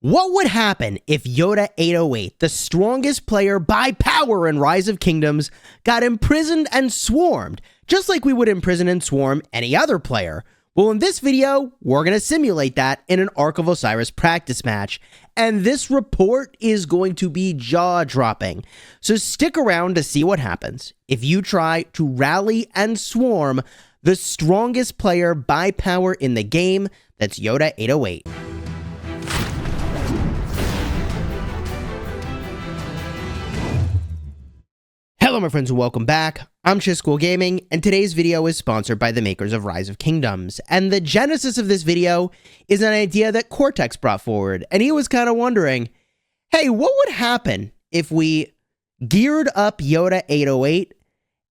What would happen if Yoda808, the strongest player by power in Rise of Kingdoms, got imprisoned and swarmed, just like we would imprison and swarm any other player? Well, in this video, we're going to simulate that in an Ark of Osiris practice match, and this report is going to be jaw-dropping. So stick around to see what happens if you try to rally and swarm the strongest player by power in the game, that's Yoda808. Hello my friends and welcome back. I'm Chisgule Gaming, and today's video is sponsored by the makers of Rise of Kingdoms. And the genesis of this video is an idea that Cortex brought forward, and he was kind of wondering, hey, what would happen if we geared up Yoda808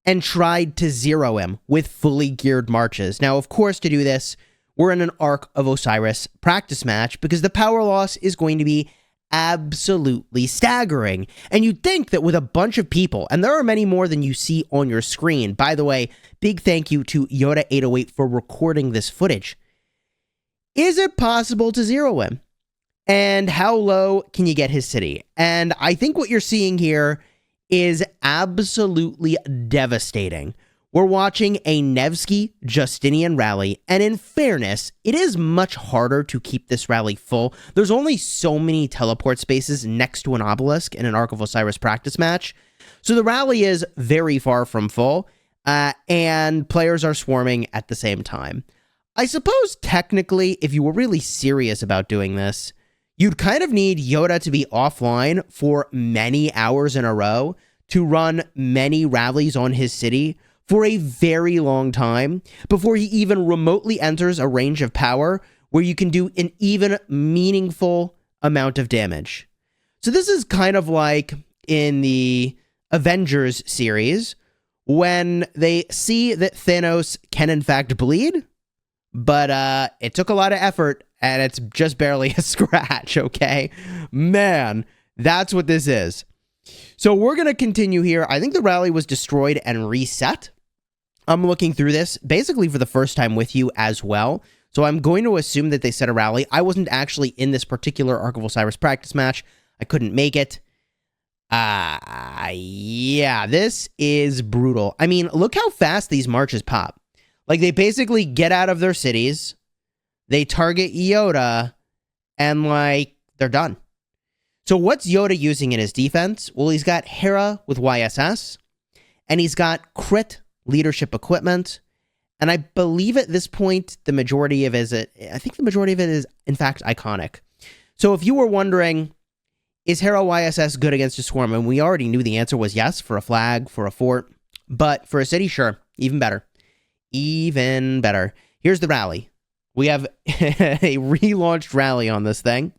and tried to zero him with fully geared marches? Now, of course, to do this, we're in an Ark of Osiris practice match because the power loss is going to be absolutely staggering. And you'd think that with a bunch of people, and there are many more than you see on your screen. By the way, big thank you to Yoda808 for recording this footage. Is it possible to zero him? And how low can you get his city? And I think what you're seeing here is absolutely devastating. We're watching a Nevsky Justinian rally, and in fairness, it is much harder to keep this rally full. There's only so many teleport spaces next to an obelisk in an Ark of Osiris practice match, so the rally is very far from full, and players are swarming at the same time. I suppose technically, if you were really serious about doing this, you'd kind of need Yoda to be offline for many hours in a row to run many rallies on his city for a very long time before he even remotely enters a range of power where you can do an even meaningful amount of damage. So this is kind of like in the Avengers series when they see that Thanos can in fact bleed, but it took a lot of effort and it's just barely a scratch, okay? Man, that's what this is. So we're going to continue here. I think the rally was destroyed and reset. I'm looking through this basically for the first time with you as well. So I'm going to assume that they set a rally. I wasn't actually in this particular Ark of Osiris practice match. I couldn't make it. Yeah, this is brutal. I mean, look how fast these marches pop. Like, they basically get out of their cities, they target Yoda, and, like, they're done. So what's Yoda using in his defense? Well, he's got Hera with YSS, and he's got crit leadership equipment, and I believe at this point, the majority of it is, in fact, iconic. So if you were wondering, is Hera YSS good against a swarm? And we already knew the answer was yes, for a flag, for a fort, but for a city, sure, even better. Even better. Here's the rally. We have a relaunched rally on this thing.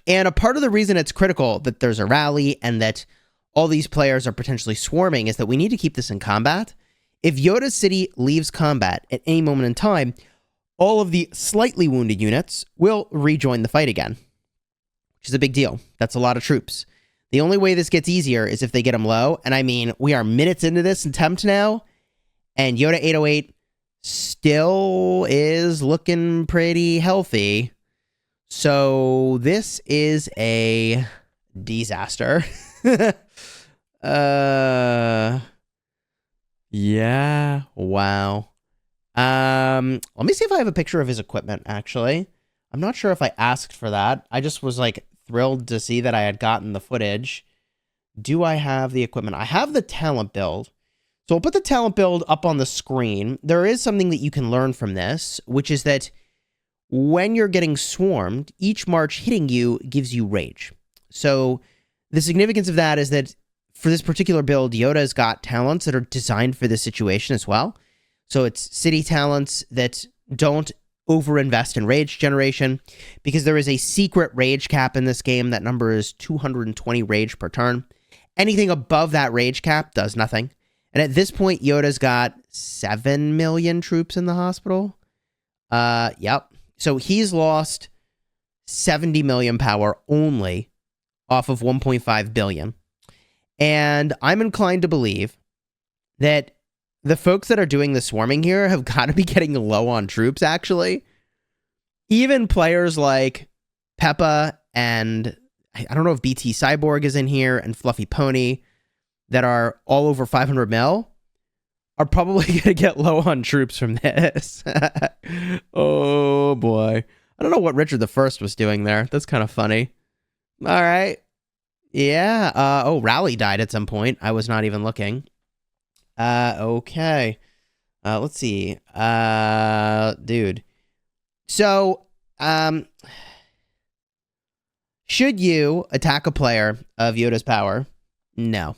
And a part of the reason it's critical that there's a rally and that all these players are potentially swarming is that we need to keep this in combat. If Yoda's city leaves combat at any moment in time, all of the slightly wounded units will rejoin the fight again, which is a big deal. That's a lot of troops. The only way this gets easier is if they get them low, and I mean, we are minutes into this attempt now, and Yoda808 still is looking pretty healthy. So this is a disaster. Yeah, wow. Let me see if I have a picture of his equipment, actually. I'm not sure if I asked for that. I just was, like, thrilled to see that I had gotten the footage. Do I have the equipment? I have the talent build. So I'll put the talent build up on the screen. There is something that you can learn from this, which is that when you're getting swarmed, each march hitting you gives you rage. So the significance of that is that for this particular build, Yoda's got talents that are designed for this situation as well. So it's city talents that don't overinvest in rage generation, because there is a secret rage cap in this game. That number is 220 rage per turn. Anything above that rage cap does nothing. And at this point, Yoda's got 7 million troops in the hospital. Yep. So he's lost 70 million power only off of 1.5 billion. And I'm inclined to believe that the folks that are doing the swarming here have got to be getting low on troops, actually. Even players like Peppa and I don't know if BT Cyborg is in here, and Fluffy Pony that are all over 500 mil are probably going to get low on troops from this. Oh, boy. I don't know what Richard the First was doing there. That's kind of funny. All right. Yeah. Oh, Rally died at some point. I was not even looking. Okay. Let's see. Dude. So, should you attack a player of Yoda's power? No.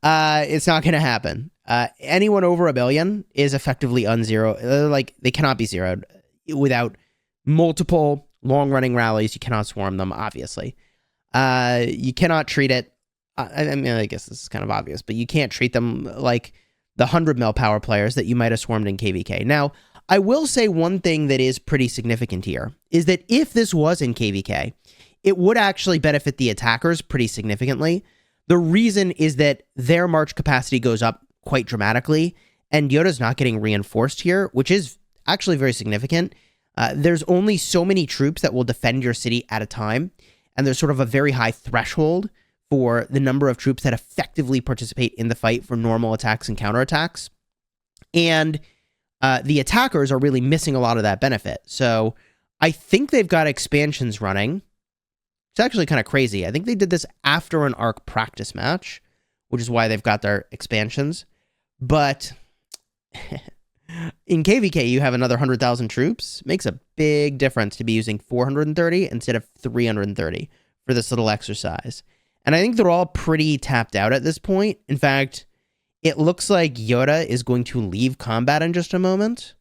It's not going to happen. Anyone over 1 billion is effectively unzero. Like, they cannot be zeroed without multiple long-running rallies. You cannot swarm them, obviously. You cannot treat it... I mean, I guess this is kind of obvious, but you can't treat them like the 100 mil power players that you might have swarmed in KVK. Now, I will say one thing that is pretty significant here is that if this was in KVK, it would actually benefit the attackers pretty significantly. The reason is that their march capacity goes up quite dramatically, and Yoda's not getting reinforced here, which is actually very significant. There's only so many troops that will defend your city at a time, and there's sort of a very high threshold for the number of troops that effectively participate in the fight for normal attacks and counterattacks. And the attackers are really missing a lot of that benefit. So I think they've got expansions running. It's actually kind of crazy. I think they did this after an ARC practice match, which is why they've got their expansions. But in KVK, you have another 100,000 troops. Makes a big difference to be using 430 instead of 330 for this little exercise. And I think they're all pretty tapped out at this point. In fact, it looks like Yoda is going to leave combat in just a moment.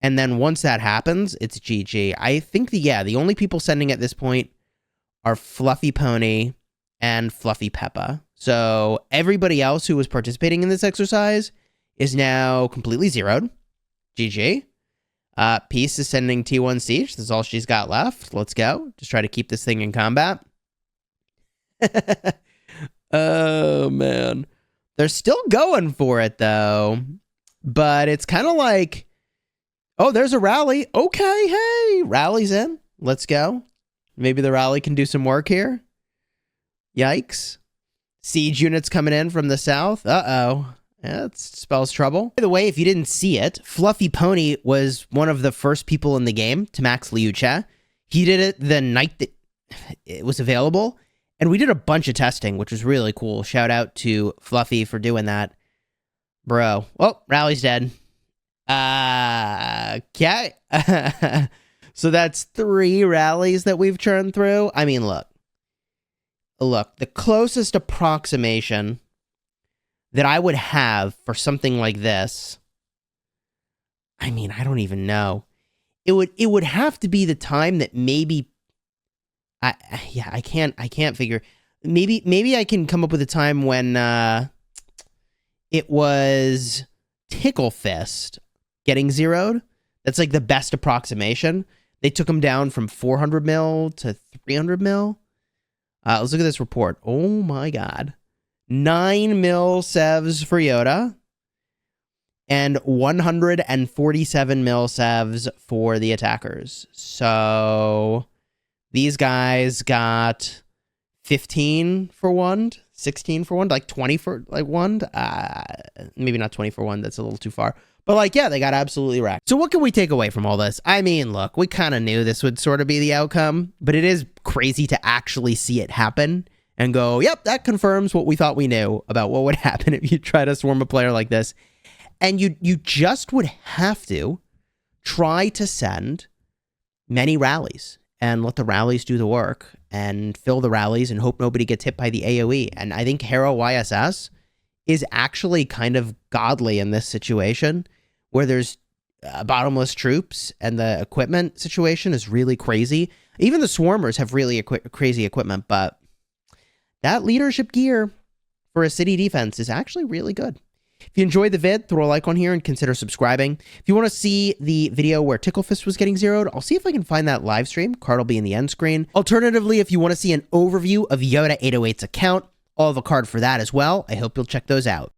And then once that happens, it's GG. I think the only people sending at this point are Fluffy Pony and Fluffy Peppa. So everybody else who was participating in this exercise is now completely zeroed. GG. Peace is sending T1 Siege. That's all she's got left. Let's go. Just try to keep this thing in combat. Oh, man. They're still going for it, though. But it's kind of like, oh, there's a rally. Okay, hey, rally's in. Let's go. Maybe the rally can do some work here. Yikes. Siege units coming in from the south. Uh-oh. That spells trouble. By the way, if you didn't see it, Fluffy Pony was one of the first people in the game to max Liu Che. He did it the night that it was available, and we did a bunch of testing, which was really cool. Shout out to Fluffy for doing that. Bro. Well, rally's dead. Okay. So that's 3 rallies that we've churned through. I mean, look, the closest approximation that I would have for something like this, I mean, I don't even know. It would have to be the time that maybe, I can't figure. Maybe I can come up with a time when it was Tickle Fist getting zeroed. That's like the best approximation. They took him down from 400 mil to 300 mil. Let's look at this report. Oh my god. 9 mil sevs for Yoda. And 147 mil sevs for the attackers. So these guys got 15 for one, 16 for one, like 20 for like one. Maybe not 20 for one. That's a little too far. But like, yeah, they got absolutely wrecked. So what can we take away from all this? I mean, look, we kind of knew this would sort of be the outcome, but it is crazy to actually see it happen and go, yep, that confirms what we thought we knew about what would happen if you try to swarm a player like this. And you just would have to try to send many rallies and let the rallies do the work and fill the rallies and hope nobody gets hit by the AoE. And I think Hero YSS is actually kind of godly in this situation where there's bottomless troops and the equipment situation is really crazy. Even the swarmers have really crazy equipment, but that leadership gear for a city defense is actually really good. If you enjoyed the vid, throw a like on here and consider subscribing. If you want to see the video where Tickle Fist was getting zeroed, I'll see if I can find that live stream. Card will be in the end screen. Alternatively, if you want to see an overview of Yoda808's account, I'll have a card for that as well. I hope you'll check those out.